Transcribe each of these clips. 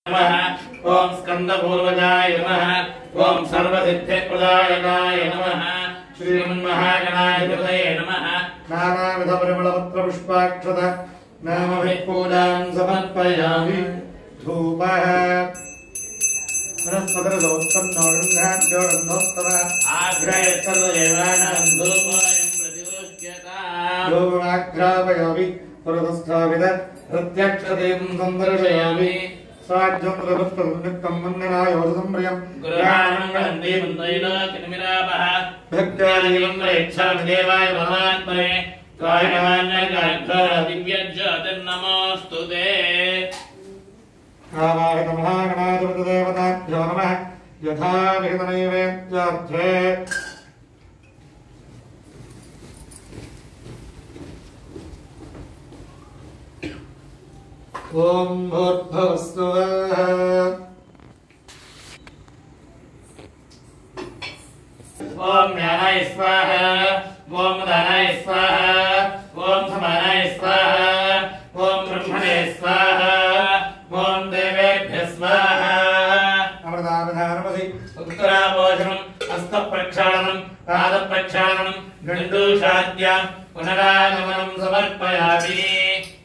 नमः ओम स्कंदपूर्वजाय नमः ओम सर्वसिद्धिप्रदायकाय नमः श्रीमन्महागणाधिपतये नमः नानाविधपरिमलपत्रपुष्पाक्षत नामभिः पूजां समर्पयामि धूपः वनस्पतिर्दोत्पन्नो गन्धाढ्यो गन्धोत्तमः आग्रहे सर्वदेवानां धूपोऽयं प्रतिगृह्यताम् धूपमाघ्रापयामि पुरतस्थापित प्रत्यक्षतें सन्दर्शयामि साज्यं प्रभुत्वं वन्दनायोधं प्रियं गुरुराणं देवं दैलोकनिमिरापः भक्त्यादिवं प्रेक्षामि देवाय भगवात्मने कायमान्यगाघ्रादिव्यज्योतिर्नमोऽस्तु ते आवाहितमहागणाधिपतिदेवताभ्यो नमः यथा विहितनैवेद्यार्थे ओम भूर्भुवस्सुवः ओम ज्ञानाय स्वाहा ओम दानाय स्वाहा ओम समानाय स्वाहा ओम ब्रह्मणे स्वाहा ओम देवेभ्यः स्वाहा अमृतावधानमसि उत्तराभोजनम् हस्तप्रक्षालनम् पादप्रक्षालनम् गण्डूषाद्यां पुनरागमनं समर्पयामि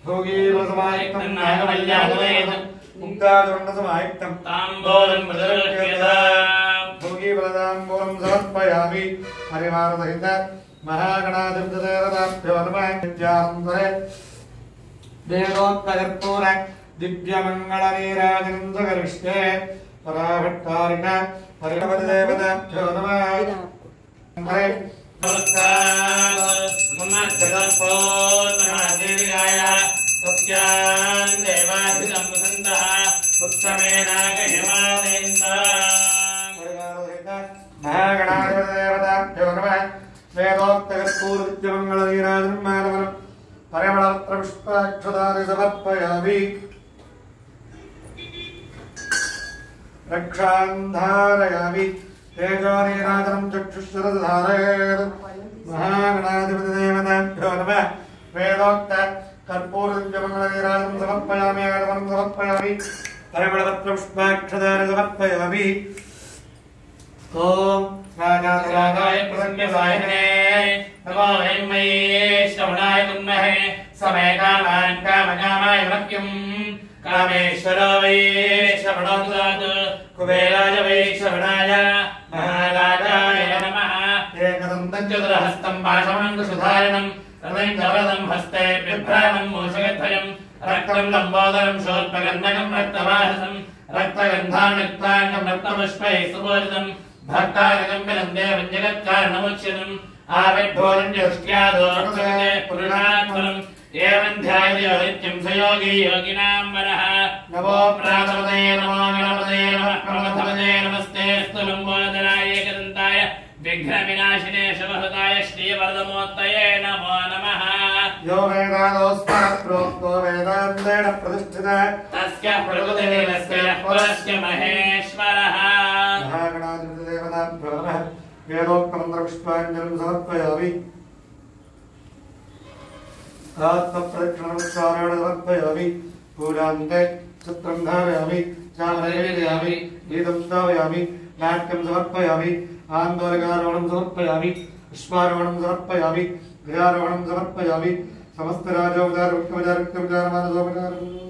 भोगीरसमायुक्तं नागमल्यादवेदं मुक्तादुर्णसमायुक्तं ताम्बूलं प्रदर्शयताम् भोगीफलताम्बूलं समर्पयामि परिवारसहित महागणाधिपतिदेवताभ्यो नमः विद्यान्तरे वेदोक्तकर्पूर दिव्यमङ्गलनीराजनं सकरिष्ये पराभट्टारिक परिणपतिदेवताभ्यो नमः नमस्कार महादेव्याय तस्यां देवाधितं वसन्तः महागणाधिपतिदेवताभ्यो नमः वेदोक्तकर्पूरदिव्यमङ्गलनीराजनं मानवनं परिमलपत्रपुष्पाक्षतानि समर्पयामि रक्षां धारयामि तेजोनीराजनं चक्षुश्शरधारयेत् महागणाधिपतिदेवताभ्यो नमः वेदोक्त कर्पूरदिव्यमङ्गलनीराजनं समर्पयामि आगमनं समर्पयामि परिमलपत्रपुष्पाक्षतानि समर्पयामि ओम राजाधिराजाय प्रसन्नसायिने नमो वैमये श्रवणाय कुर्महे समे कामान् कामकामाय मह्यम् कामेश्वरो वै श्रवणो ददातु कुबेराय वै श्रवणाय महाराजाय नमः एकदन्तं चतुरहस्तं पाशमनं सुधारणं रदं हस्ते बिभ्राणं मूषकध्वजं रक्तं लम्बोदरं शोल्पकर्णकं रक्तवाहसं रक्तगन्धानुक्ताङ्गं रक्तपुष्पैः सुपूजितं भक्तागं विनन्दे वञ्जगत्कारणमुच्यतम् आविर्भोरञ्जुष्ट्यादोर्जगते पुरुषात्मनम् एवं ध्यायति नित्यं सयोगी योगिनां वरः नमो प्रातपदे नमो गणपते नमः प्रमथपदे नमस्तेऽस्तु लम्बोदराय एकदन्ताय विघ्नविनाशिने शुभहुताय श्रीवरदमूर्तये नमो नमः यो वेदादोस्मरप्रोक्तो वेदान्तेन प्रतिष्ठितः तस्य प्रकृतिर्यस्य पुरस्य महेश्वरः महागणाधिपतिदेवताभ्यो नमः वेदोक्तमन्त्रपुष्पाञ्जलिं समर्पयामि आत्मप्रदक्षिणनमस्कारेण समर्पयामि पूजान्ते चित्रं धारयामि चामरयामि गीतं श्रावयामि नाट्यं समर्पयामि आन्दोलकारोहणं समर्पयामि पुष्पारोहणं समर्पयामि गजारोहणं समर्पयामि समस्तराजोपचारवृक्षोपचारमानसोपचारम्